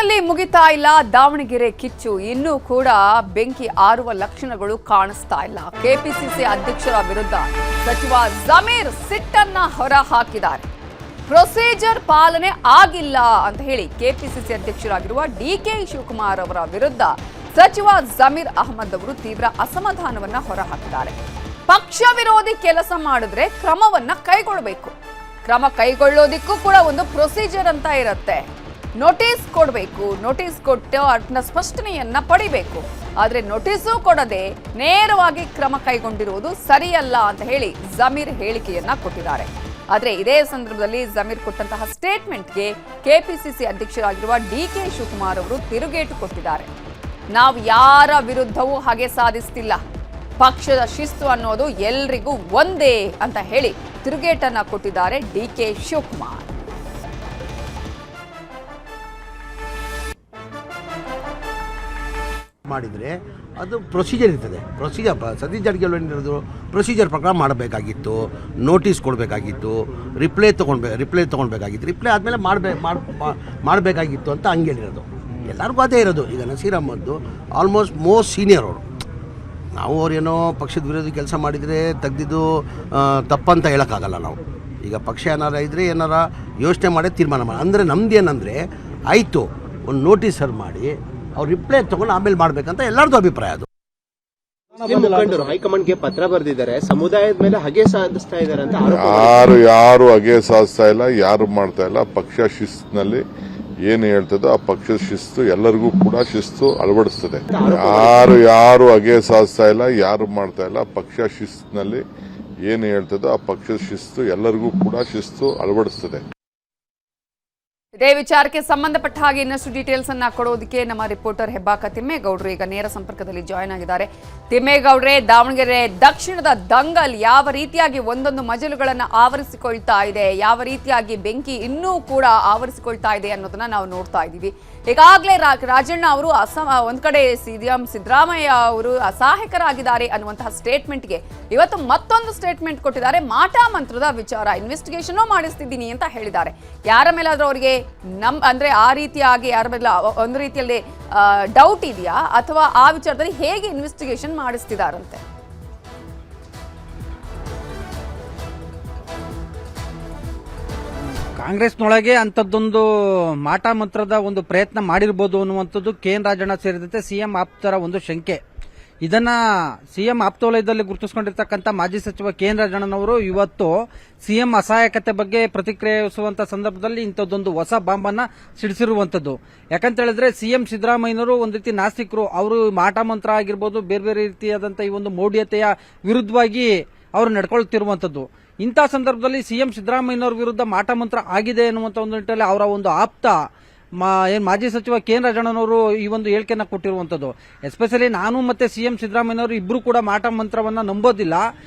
ಬೆಂಗಳೂರಿನಲ್ಲಿ ಮುಗಿತಾ ಇಲ್ಲ ದಾವಣಗೆರೆ ಕಿಚ್ಚು. ಇನ್ನೂ ಕೂಡ ಬೆಂಕಿ ಆರುವ ಲಕ್ಷಣಗಳು ಕಾಣಿಸ್ತಾ ಇಲ್ಲ. ಕೆಪಿಸಿಸಿ ಅಧ್ಯಕ್ಷರ ವಿರುದ್ಧ ಸಚಿವ ಜಮೀರ್ ಸಿಟ್ಟನ್ನ ಹೊರ ಹಾಕಿದ್ದಾರೆ. ಪ್ರೊಸೀಜರ್ ಪಾಲನೆ ಆಗಿಲ್ಲ ಅಂತ ಹೇಳಿ ಕೆಪಿಸಿಸಿ ಅಧ್ಯಕ್ಷರಾಗಿರುವ ಡಿಕೆ ಶಿವಕುಮಾರ್ ಅವರ ವಿರುದ್ಧ ಸಚಿವ ಜಮೀರ್ ಅಹಮದ್ ಅವರು ತೀವ್ರ ಅಸಮಾಧಾನವನ್ನ ಹೊರ ಹಾಕಿದ್ದಾರೆ. ಪಕ್ಷ ವಿರೋಧಿ ಕೆಲಸ ಮಾಡಿದ್ರೆ ಕ್ರಮವನ್ನ ಕೈಗೊಳ್ಳಬೇಕು. ಕ್ರಮ ಕೈಗೊಳ್ಳೋದಿಕ್ಕೂ ಕೂಡ ಒಂದು ಪ್ರೊಸೀಜರ್ ಅಂತ ಇರುತ್ತೆ. ನೋಟಿಸ್ ಕೊಡಬೇಕು, ನೋಟಿಸ್ ಕೊಟ್ಟು ಅದನ್ನ ಸ್ಪಷ್ಟನೆಯನ್ನ ಪಡಿಬೇಕು. ಆದ್ರೆ ನೋಟಿಸು ಕೊಡದೆ ನೇರವಾಗಿ ಕ್ರಮ ಕೈಗೊಂಡಿರುವುದು ಸರಿಯಲ್ಲ ಅಂತ ಹೇಳಿ ಜಮೀರ್ ಹೇಳಿಕೆಯನ್ನ ಕೊಟ್ಟಿದ್ದಾರೆ. ಆದ್ರೆ ಇದೇ ಸಂದರ್ಭದಲ್ಲಿ ಜಮೀರ್ ಕೊಟ್ಟಂತಹ ಸ್ಟೇಟ್ಮೆಂಟ್ಗೆ ಕೆಪಿಸಿಸಿ ಅಧ್ಯಕ್ಷರಾಗಿರುವ ಡಿಕೆ ಶಿವಕುಮಾರ್ ಅವರು ತಿರುಗೇಟು ಕೊಟ್ಟಿದ್ದಾರೆ. ನಾವು ಯಾರ ವಿರುದ್ಧವೂ ಹಾಗೆ ಸಾಧಿಸ್ತಿಲ್ಲ, ಪಕ್ಷದ ಶಿಸ್ತು ಅನ್ನೋದು ಎಲ್ರಿಗೂ ಒಂದೇ ಅಂತ ಹೇಳಿ ತಿರುಗೇಟನ್ನ ಕೊಟ್ಟಿದ್ದಾರೆ ಡಿಕೆ ಶಿವಕುಮಾರ್. ಮಾಡಿದರೆ ಅದು ಪ್ರೊಸೀಜರ್ ಇರ್ತದೆ. ಪ್ರೊಸೀಜರ್ ಸತೀಶ್ ಜಾರಕಿಹೊಳಿ ಏನಿರೋದು ಪ್ರೊಸೀಜರ್ ಪ್ರಕಾರ ಮಾಡಬೇಕಾಗಿತ್ತು, ನೋಟಿಸ್ ಕೊಡಬೇಕಾಗಿತ್ತು, ರಿಪ್ಲೈ ತೊಗೊಳ್ಬೇಕಾಗಿತ್ತು, ರಿಪ್ಲೈ ಆದಮೇಲೆ ಮಾಡಬೇಕಾಗಿತ್ತು ಅಂತ ಹಂಗೆ ಹೇಳಿರೋದು. ಎಲ್ಲರಿಗೂ ಅದೇ ಇರೋದು. ಈಗ Naseer Ahmed almost most senior ಅವರು. ನಾವು ಅವ್ರೇನೋ ಪಕ್ಷದ ವಿರೋಧಿ ಕೆಲಸ ಮಾಡಿದರೆ ತೆಗೆದಿದ್ದು ತಪ್ಪಂತ ಹೇಳೋಕ್ಕಾಗಲ್ಲ. ನಾವು ಈಗ ಪಕ್ಷ ಏನಾರ ಇದ್ದರೆ ಏನಾರ ಯೋಚನೆ ಮಾಡಿ ತೀರ್ಮಾನ ಮಾಡಿ. ಅಂದರೆ ನಮ್ದು ಏನಂದರೆ ಆಯಿತು ಒಂದು ನೋಟಿಸ್ ಸರ್ವ್ ಮಾಡಿ ಅವ್ರು ರಿಪ್ಲೈ ತಗೊಂಡು ಆಮೇಲೆ ಮಾಡ್ಬೇಕಂತ ಎಲ್ಲರದ್ದು ಅಭಿಪ್ರಾಯ. ಅದು ಮುಖಂಡರು ಹೈಕಮಾಂಡ್ಗೆ ಪತ್ರ ಬರೆದಿದ್ದಾರೆ, ಸಮುದಾಯದ ಮೇಲೆ ಹಗೆ ಸಾಧಿಸ್ತಾ ಇದ್ದಾರೆ ಅಂತ ಯಾರು ಹಗೆ ಸಾಧಿಸ್ತಾ ಇಲ್ಲ, ಯಾರು ಮಾಡ್ತಾ ಇಲ್ಲ. ಪಕ್ಷ ಶಿಸ್ತಿನಲ್ಲಿ ಏನು ಹೇಳ್ತದೋ ಆ ಪಕ್ಷದ ಶಿಸ್ತು ಎಲ್ಲರಿಗೂ ಕೂಡ ಶಿಸ್ತು ಅಳವಡಿಸ್ತದೆ. ಯಾರು ಹಗೆ ಸಾಧಿಸ್ತಾ ಇಲ್ಲ, ಯಾರು ಮಾಡ್ತಾ ಇಲ್ಲ. ಪಕ್ಷ ಶಿಸ್ತಿನಲ್ಲಿ ಏನು ಹೇಳ್ತದೋ ಆ ಪಕ್ಷದ ಶಿಸ್ತು ಎಲ್ಲರಿಗೂ ಕೂಡ ಶಿಸ್ತು ಅಳವಡಿಸ್ತದೆ. ಇದೇ ವಿಚಾರಕ್ಕೆ ಸಂಬಂಧಪಟ್ಟ ಹಾಗೆ ಇನ್ನಷ್ಟು ಡೀಟೇಲ್ಸ್ ಅನ್ನ ಕೊಡೋದಕ್ಕೆ ನಮ್ಮ ರಿಪೋರ್ಟರ್ ಹೆಬ್ಬಾಕ ತಿಮ್ಮೇಗೌಡರು ಈಗ ನೇರ ಸಂಪರ್ಕದಲ್ಲಿ ಜಾಯ್ನ್ ಆಗಿದ್ದಾರೆ. ತಿಮ್ಮೇಗೌಡ್ರೆ, ದಾವಣಗೆರೆ ದಕ್ಷಿಣದ ದಂಗಲ್ ಯಾವ ರೀತಿಯಾಗಿ ಒಂದೊಂದು ಮಜಲುಗಳನ್ನು ಆವರಿಸಿಕೊಳ್ತಾ ಇದೆ, ಯಾವ ರೀತಿಯಾಗಿ ಬೆಂಕಿ ಇನ್ನೂ ಕೂಡ ಆವರಿಸಿಕೊಳ್ತಾ ಇದೆ ಅನ್ನೋದನ್ನ ನಾವು ನೋಡ್ತಾ ಇದ್ದೀವಿ. ಈಗಾಗಲೇ ರಾಜಣ್ಣ ಅವರು ಒಂದ್ ಕಡೆ ಸಿಎಂ ಸಿದ್ದರಾಮಯ್ಯ ಅವರು ಅಸಹಾಯಕರಾಗಿದ್ದಾರೆ ಅನ್ನುವಂತಹ ಸ್ಟೇಟ್ಮೆಂಟ್ಗೆ ಇವತ್ತು ಮತ್ತೊಂದು ಸ್ಟೇಟ್ಮೆಂಟ್ ಕೊಟ್ಟಿದ್ದಾರೆ. ಮಾಟ ಮಂತ್ರದ ವಿಚಾರ ಇನ್ವೆಸ್ಟಿಗೇಷನ್ ಮಾಡಿಸ್ತಿದ್ದೀನಿ ಅಂತ ಹೇಳಿದ್ದಾರೆ. ಯಾರ ಮೇಲಾದ್ರೂ ಅವರಿಗೆ ಅಂದ್ರೆ ಆ ರೀತಿಯಾಗಿ ಯಾರ ಮೇಲೆ ಒಂದು ರೀತಿಯಲ್ಲಿ ಡೌಟ್ ಇದೆಯಾ, ಅಥವಾ ಆ ವಿಚಾರದಲ್ಲಿ ಹೇಗೆ ಇನ್ವೆಸ್ಟಿಗೇಷನ್ ಮಾಡಿಸ್ತಿದಾರಂತೆ? ಕಾಂಗ್ರೆಸ್ನೊಳಗೆ ಅಂಥದ್ದೊಂದು ಮಾಟ ಮಂತ್ರದ ಒಂದು ಪ್ರಯತ್ನ ಮಾಡಿರ್ಬೋದು ಅನ್ನುವಂಥದ್ದು ಕೆಎನ್ ರಾಜಣ್ಣ ಸೇರಿದಂತೆ ಸಿಎಂ ಆಪ್ತರ ಒಂದು ಶಂಕೆ. ಇದನ್ನ ಸಿಎಂ ಆಪ್ತವಲಯದಲ್ಲಿ ಗುರುತಿಸಿಕೊಂಡಿರ್ತಕ್ಕಂಥ ಮಾಜಿ ಸಚಿವ ಕೆಎನ್ ರಾಜಣ್ಣನವರು ಇವತ್ತು ಸಿಎಂ ಅಸಹಾಯಕತೆ ಬಗ್ಗೆ ಪ್ರತಿಕ್ರಿಯಿಸುವಂತ ಸಂದರ್ಭದಲ್ಲಿ ಇಂಥದ್ದೊಂದು ಹೊಸ ಬಾಂಬನ್ನ ಸಿಡಿಸಿರುವಂತದ್ದು. ಯಾಕಂತ ಹೇಳಿದ್ರೆ ಸಿಎಂ ಸಿದ್ದರಾಮಯ್ಯನವರು ಒಂದು ರೀತಿ ನಾಸ್ತಿಕರು, ಅವರು ಮಾಟ ಮಂತ್ರ ಆಗಿರ್ಬೋದು, ಬೇರೆ ಬೇರೆ ರೀತಿಯಾದಂತಹ ಈ ಒಂದು ಮೌಢ್ಯತೆಯ ವಿರುದ್ಧವಾಗಿ ಅವರು ನಡ್ಕೊಳ್ತಿರುವಂತದ್ದು. ಇಂಥ ಸಂದರ್ಭದಲ್ಲಿ ಸಿಎಂ ಸಿದ್ದರಾಮಯ್ಯನವರ ವಿರುದ್ಧ ಮಾಟ ಮಂತ್ರ ಆಗಿದೆ ಎನ್ನುವಂತ ಒಂದು ನಿಟ್ಟಿನಲ್ಲಿ ಅವರ ಒಂದು ಆಪ್ತ ಮಾಜಿ ಸಚಿವ ಕೆಎನ್ ರಾಜಣ್ಣನವರು ಈ ಒಂದು ಹೇಳಿಕೆಯನ್ನ ಕೊಟ್ಟಿರುವಂತದ್ದು. ಎಸ್ಪೆಷಲಿ ನಾನು ಮತ್ತೆ ಸಿಎಂ ಸಿದ್ದರಾಮಯ್ಯನವರು ಇಬ್ರು ಕೂಡ ಮಾಟ ಮಂತ್ರವನ್ನ ನಂಬೋದಿಲ್ಲ.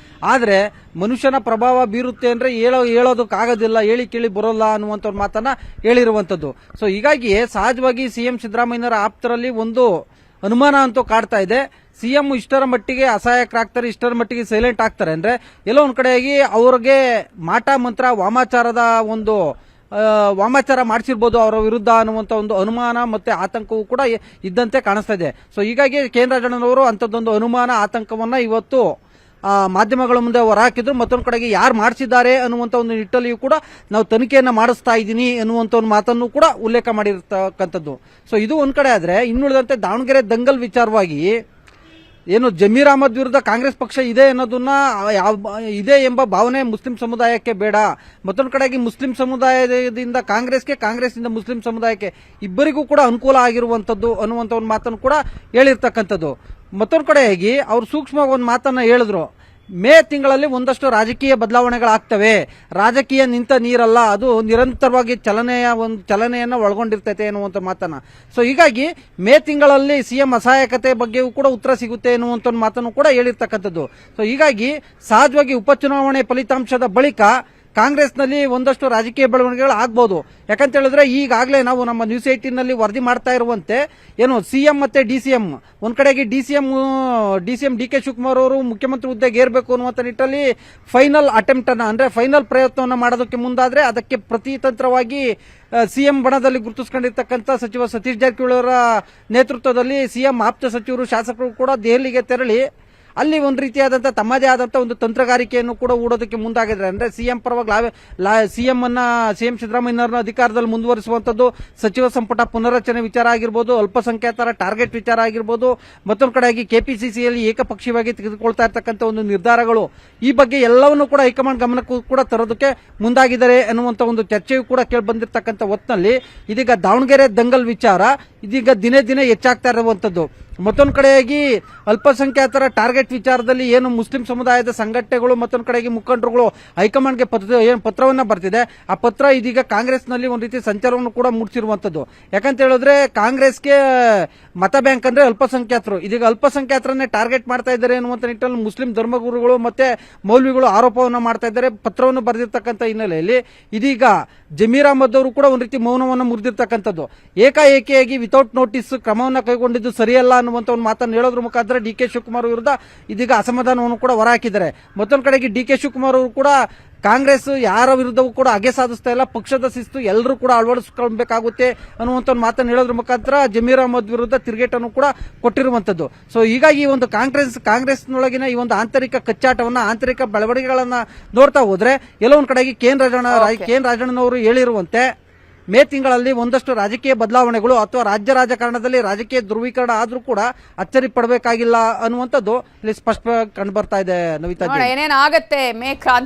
ಆದ್ರೆ ಮನುಷ್ಯನ ಪ್ರಭಾವ ಬೀರುತ್ತೆ ಅಂದ್ರೆ ಹೇಳೋದಕ್ಕಾಗೋದಿಲ್ಲ, ಹೇಳಿ ಕೇಳಿ ಬರೋಲ್ಲ ಅನ್ನುವಂತ ಮಾತನ್ನ ಹೇಳಿರುವಂತದ್ದು. ಸೊ ಹೀಗಾಗಿ ಸಹಜವಾಗಿ ಸಿಎಂ ಸಿದ್ದರಾಮಯ್ಯನವರ ಆಪ್ತರಲ್ಲಿ ಒಂದು ಅನುಮಾನ ಅಂತೂ ಕಾಡ್ತಾ ಇದೆ. ಸಿಎಂ ಇಷ್ಟರ ಮಟ್ಟಿಗೆ ಅಸಹಾಯಕರಾಗ್ತಾರೆ, ಇಷ್ಟರ ಮಟ್ಟಿಗೆ ಸೈಲೆಂಟ್ ಆಗ್ತಾರೆ ಅಂದ್ರೆ ಎಲ್ಲೋ ಒಂದ್ ಕಡೆಯಾಗಿ ಅವ್ರಿಗೆ ಮಾಟ ಮಂತ್ರ ವಾಮಾಚಾರ ಮಾಡಿಸಿರ್ಬೋದು ಅವರ ವಿರುದ್ಧ ಅನ್ನುವಂತ ಒಂದು ಅನುಮಾನ ಮತ್ತೆ ಆತಂಕವೂ ಕೂಡ ಇದ್ದಂತೆ ಕಾಣಿಸ್ತಾ ಇದೆ. ಸೊ ಹೀಗಾಗಿ ಕೆಎನ್ ರಾಜಣ್ಣನವರು ಅಂತದ್ದೊಂದು ಅನುಮಾನ ಆತಂಕವನ್ನ ಇವತ್ತು ಮಾಧ್ಯಮಗಳ ಮುಂದೆ ಹೊರಹಾಕಿದ್ರು. ಮತ್ತೊಂದು ಕಡೆಗೆ ಯಾರು ಮಾಡಿಸಿದ್ದಾರೆ ಅನ್ನುವಂತ ಒಂದು ನಿಟ್ಟಲ್ಲಿಯೂ ಕೂಡ ನಾವು ತನಿಖೆಯನ್ನ ಮಾಡಿಸ್ತಾ ಇದ್ದೀನಿ ಅನ್ನುವಂತ ಒಂದು ಮಾತನ್ನು ಕೂಡ ಉಲ್ಲೇಖ ಮಾಡಿರ್ತಕ್ಕಂಥದ್ದು. ಸೊ ಇದು ಒಂದ್ ಕಡೆ ಆದ್ರೆ, ಇನ್ನುಳಿದಂತೆ ದಾವಣಗೆರೆ ದಂಗಲ್ ವಿಚಾರವಾಗಿ ಏನು ಜಮೀರ್ ಅಹಮದ್ ವಿರುದ್ಧ ಕಾಂಗ್ರೆಸ್ ಪಕ್ಷ ಇದೆ ಅನ್ನೋದನ್ನ ಇದೆ ಎಂಬ ಭಾವನೆ ಮುಸ್ಲಿಂ ಸಮುದಾಯಕ್ಕೆ ಬೇಡ. ಮತ್ತೊಂದು ಕಡೆಗೆ ಮುಸ್ಲಿಂ ಸಮುದಾಯದಿಂದ ಕಾಂಗ್ರೆಸ್ನಿಂದ ಮುಸ್ಲಿಂ ಸಮುದಾಯಕ್ಕೆ ಇಬ್ಬರಿಗೂ ಕೂಡ ಅನುಕೂಲ ಆಗಿರುವಂತದ್ದು ಅನ್ನುವಂತ ಒಂದು ಮಾತನ್ನು ಕೂಡ ಹೇಳಿರ್ತಕ್ಕಂಥದ್ದು. ಮತ್ತೊಂದು ಕಡೆಯಾಗಿ ಅವರು ಸೂಕ್ಷ್ಮವಾಗಿ ಒಂದು ಮಾತನ್ನ ಹೇಳಿದ್ರು. ಮೇ ತಿಂಗಳಲ್ಲಿ ಒಂದಷ್ಟು ರಾಜಕೀಯ ಬದಲಾವಣೆಗಳಾಗ್ತವೆ, ರಾಜಕೀಯ ನಿಂತ ನೀರಲ್ಲ, ಅದು ನಿರಂತರವಾಗಿ ಚಲನೆಯನ್ನ ಒಳಗೊಂಡಿರ್ತೈತೆ ಎನ್ನುವಂತ ಮಾತನ್ನ. ಸೊ ಹೀಗಾಗಿ ಮೇ ತಿಂಗಳಲ್ಲಿ ಸಿಎಂ ಅಸಹಾಯಕತೆ ಬಗ್ಗೆಯೂ ಕೂಡ ಉತ್ತರ ಸಿಗುತ್ತೆ ಎನ್ನುವಂತ ಮಾತನ್ನು ಕೂಡ ಹೇಳಿರ್ತಕ್ಕಂಥದ್ದು. ಸೊ ಹೀಗಾಗಿ ಸಹಜವಾಗಿ ಉಪಚುನಾವಣೆ ಫಲಿತಾಂಶದ ಬಳಿಕ ಕಾಂಗ್ರೆಸ್ನಲ್ಲಿ ಒಂದಷ್ಟು ರಾಜಕೀಯ ಬೆಳವಣಿಗೆಗಳು ಆಗ್ಬಹುದು. ಯಾಕಂತ ಹೇಳಿದ್ರೆ ಈಗಾಗಲೇ ನಾವು ನಮ್ಮ ನ್ಯೂಸ್ 18 ನಲ್ಲಿ ವರದಿ ಮಾಡ್ತಾ ಇರುವಂತೆ ಏನು ಸಿಎಂ ಮತ್ತೆ ಡಿಸಿಎಂ ಒಂದ್ ಕಡೆಗೆ ಡಿಸಿಎಂ ಡಿ ಕೆ ಶಿವಕುಮಾರ್ ಅವರು ಮುಖ್ಯಮಂತ್ರಿ ಹುದ್ದೆಗೆ ಏರ್ಬೇಕು ಅನ್ನುವಂತ ನಿಟ್ಟಲ್ಲಿ ಫೈನಲ್ ಅಟೆಂಪ್ಟ್ ಅನ್ನ ಅಂದ್ರೆ ಫೈನಲ್ ಪ್ರಯತ್ನವನ್ನ ಮಾಡೋದಕ್ಕೆ ಮುಂದಾದ್ರೆ ಅದಕ್ಕೆ ಪ್ರತಿತಂತ್ರವಾಗಿ ಸಿಎಂ ಬಣದಲ್ಲಿ ಗುರುತಿಸಿಕೊಂಡಿರ್ತಕ್ಕಂಥ ಸಚಿವ ಸತೀಶ್ ಜಾರಕಿಹೊಳಿ ಅವರ ನೇತೃತ್ವದಲ್ಲಿ ಸಿಎಂ ಆಪ್ತ ಸಚಿವರು ಶಾಸಕರು ಕೂಡ ದೆಹಲಿಗೆ ತೆರಳಿ ಅಲ್ಲಿ ಒಂದು ರೀತಿಯಾದಂತಹ ತಮ್ಮದೇ ಆದಂತಹ ಒಂದು ತಂತ್ರಗಾರಿಕೆಯನ್ನು ಕೂಡ ಹೂಡೋದಕ್ಕೆ ಮುಂದಾಗಿದ್ದಾರೆ. ಅಂದ್ರೆ ಸಿಎಂ ಪರವಾಗಿ ಸಿಎಂ ಸಿದ್ದರಾಮಯ್ಯನವರನ್ನ ಅಧಿಕಾರದಲ್ಲಿ ಮುಂದುವರಿಸುವಂತದ್ದು, ಸಚಿವ ಸಂಪುಟ ಪುನರಚನೆ ವಿಚಾರ ಆಗಿರ್ಬೋದು, ಅಲ್ಪಸಂಖ್ಯಾತರ ಟಾರ್ಗೆಟ್ ವಿಚಾರ ಆಗಿರ್ಬೋದು, ಮತ್ತೊಂದು ಕಡೆಯಾಗಿ ಕೆಪಿಸಿಸಿಯಲ್ಲಿ ಏಕಪಕ್ಷೀಯವಾಗಿ ತೆಗೆದುಕೊಳ್ತಾ ಇರ್ತಕ್ಕಂಥ ಒಂದು ನಿರ್ಧಾರಗಳು, ಈ ಬಗ್ಗೆ ಎಲ್ಲವನ್ನೂ ಕೂಡ ಹೈಕಮಾಂಡ್ ಗಮನಕ್ಕೂ ಕೂಡ ತರೋದಕ್ಕೆ ಮುಂದಾಗಿದ್ದಾರೆ ಎನ್ನುವಂತ ಒಂದು ಚರ್ಚೆಯೂ ಕೂಡ ಕೇಳಿ ಬಂದಿರತಕ್ಕಂಥ ಹೊತ್ತಿನಲ್ಲಿ ಇದೀಗ ದಾವಣಗೆರೆ ದಂಗಲ್ ವಿಚಾರ ಇದೀಗ ದಿನೇ ದಿನೇ ಹೆಚ್ಚಾಗ್ತಾ ಇರುವಂತದ್ದು. ಮತ್ತೊಂದು ಕಡೆಯಾಗಿ ಅಲ್ಪಸಂಖ್ಯಾತರ ಟಾರ್ಗೆಟ್ ವಿಚಾರದಲ್ಲಿ ಏನು ಮುಸ್ಲಿಂ ಸಮುದಾಯದ ಸಂಘಟನೆಗಳು ಮತ್ತೊಂದು ಕಡೆಗೆ ಮುಖಂಡರುಗಳು ಹೈಕಮಾಂಡ್ಗೆ ಪತ್ರವನ್ನ ಬರ್ತಿದೆ. ಆ ಪತ್ರ ಇದೀಗ ಕಾಂಗ್ರೆಸ್ನಲ್ಲಿ ಒಂದು ರೀತಿ ಸಂಚಲನವನ್ನು ಕೂಡ ಮೂಡಿಸಿರುವಂತದ್ದು. ಯಾಕಂತ ಹೇಳಿದ್ರೆ ಕಾಂಗ್ರೆಸ್ಗೆ ಮತ ಬ್ಯಾಂಕ್ ಅಂದ್ರೆ ಅಲ್ಪಸಂಖ್ಯಾತರು, ಇದೀಗ ಅಲ್ಪಸಂಖ್ಯಾತರನ್ನೇ ಟಾರ್ಗೆಟ್ ಮಾಡ್ತಾ ಇದ್ದಾರೆ ಎನ್ನುವಂತ ನಿಟ್ಟಿನಲ್ಲಿ ಮುಸ್ಲಿಂ ಧರ್ಮಗುರುಗಳು ಮತ್ತೆ ಮೌಲ್ವಿಗಳು ಆರೋಪವನ್ನು ಮಾಡ್ತಾ ಇದ್ದಾರೆ. ಪತ್ರವನ್ನು ಬರೆದಿರ್ತಕ್ಕಂಥ ಹಿನ್ನೆಲೆಯಲ್ಲಿ ಇದೀಗ ಜಮೀರ್ ಅಹಮದ್ ಅವರು ಕೂಡ ಒಂದು ರೀತಿ ಮೌನವನ್ನು ಮುರಿದಿರ್ತಕ್ಕಂಥದ್ದು. ಏಕಾಏಕಿಯಾಗಿ ವಿತೌಟ್ ನೋಟಿಸ್ ಕ್ರಮವನ್ನು ಕೈಗೊಂಡಿದ್ದು ಸರಿಯಲ್ಲ ಅನ್ನುವಂತ ಒಂದು ಮಾತನ್ನು ಹೇಳೋದ್ರ ಮುಖಾಂತರ ಡಿ ಕೆ ಶಿವಕುಮಾರ್ ವಿರುದ್ಧ ಇದೀಗ ಅಸಮಾಧಾನವನ್ನು ಕೂಡ ಹೊರಹಾಕಿದ್ದಾರೆ. ಮತ್ತೊಂದು ಕಡೆಗೆ ಡಿ ಕೆ ಶಿವಕುಮಾರ್ ಅವರು ಕೂಡ ಕಾಂಗ್ರೆಸ್ ಯಾರ ವಿರುದ್ಧವೂ ಕೂಡ ಹಗೆ ಸಾಧಿಸ್ತಾ ಇಲ್ಲ, ಪಕ್ಷದ ಶಿಸ್ತು ಎಲ್ಲರೂ ಕೂಡ ಅಳವಡಿಸಿಕೊಳ್ಬೇಕಾಗುತ್ತೆ ಅನ್ನುವಂತ ಒಂದು ಮಾತನ್ನು ಹೇಳೋದ್ರ ಮುಖಾಂತರ ಜಮೀರ್ ಅಹಮದ್ ವಿರುದ್ಧ ತಿರುಗೇಟನ್ನು ಕೂಡ ಕೊಟ್ಟಿರುವಂತದ್ದು. ಸೊ ಹೀಗಾಗಿ ಈ ಒಂದು ಕಾಂಗ್ರೆಸ್ನೊಳಗಿನ ಈ ಒಂದು ಆಂತರಿಕ ಕಚ್ಚಾಟವನ್ನ, ಆಂತರಿಕ ಬೆಳವಣಿಗೆಗಳನ್ನ ನೋಡ್ತಾ ಹೋದ್ರೆ ಎಲ್ಲೋ ಒಂದ್ ಕಡೆಗೆ ಕೆ ಎನ್ ರಾಜಣ್ಣನವರು ಹೇಳಿರುವಂತೆ ಮೇ ತಿಂಗಳಲ್ಲಿ ಒಂದಷ್ಟು ರಾಜಕೀಯ ಬದಲಾವಣೆಗಳು ಅಥವಾ ರಾಜ್ಯ ರಾಜಕಾರಣದಲ್ಲಿ ರಾಜಕೀಯ ಧ್ರುವೀಕರಣ ಆದ್ರೂ ಕೂಡ ಅಚ್ಚರಿ ಪಡಬೇಕಾಗಿಲ್ಲ ಅನ್ನುವಂಥದ್ದು ಇಲ್ಲಿ ಸ್ಪಷ್ಟವಾಗಿ ಕಂಡು ಬರ್ತಾ ಇದೆ. ನವಿತಾ, ಏನೇನಾಗತ್ತೆ ಮೇ ಕ್ರಾಂತಿ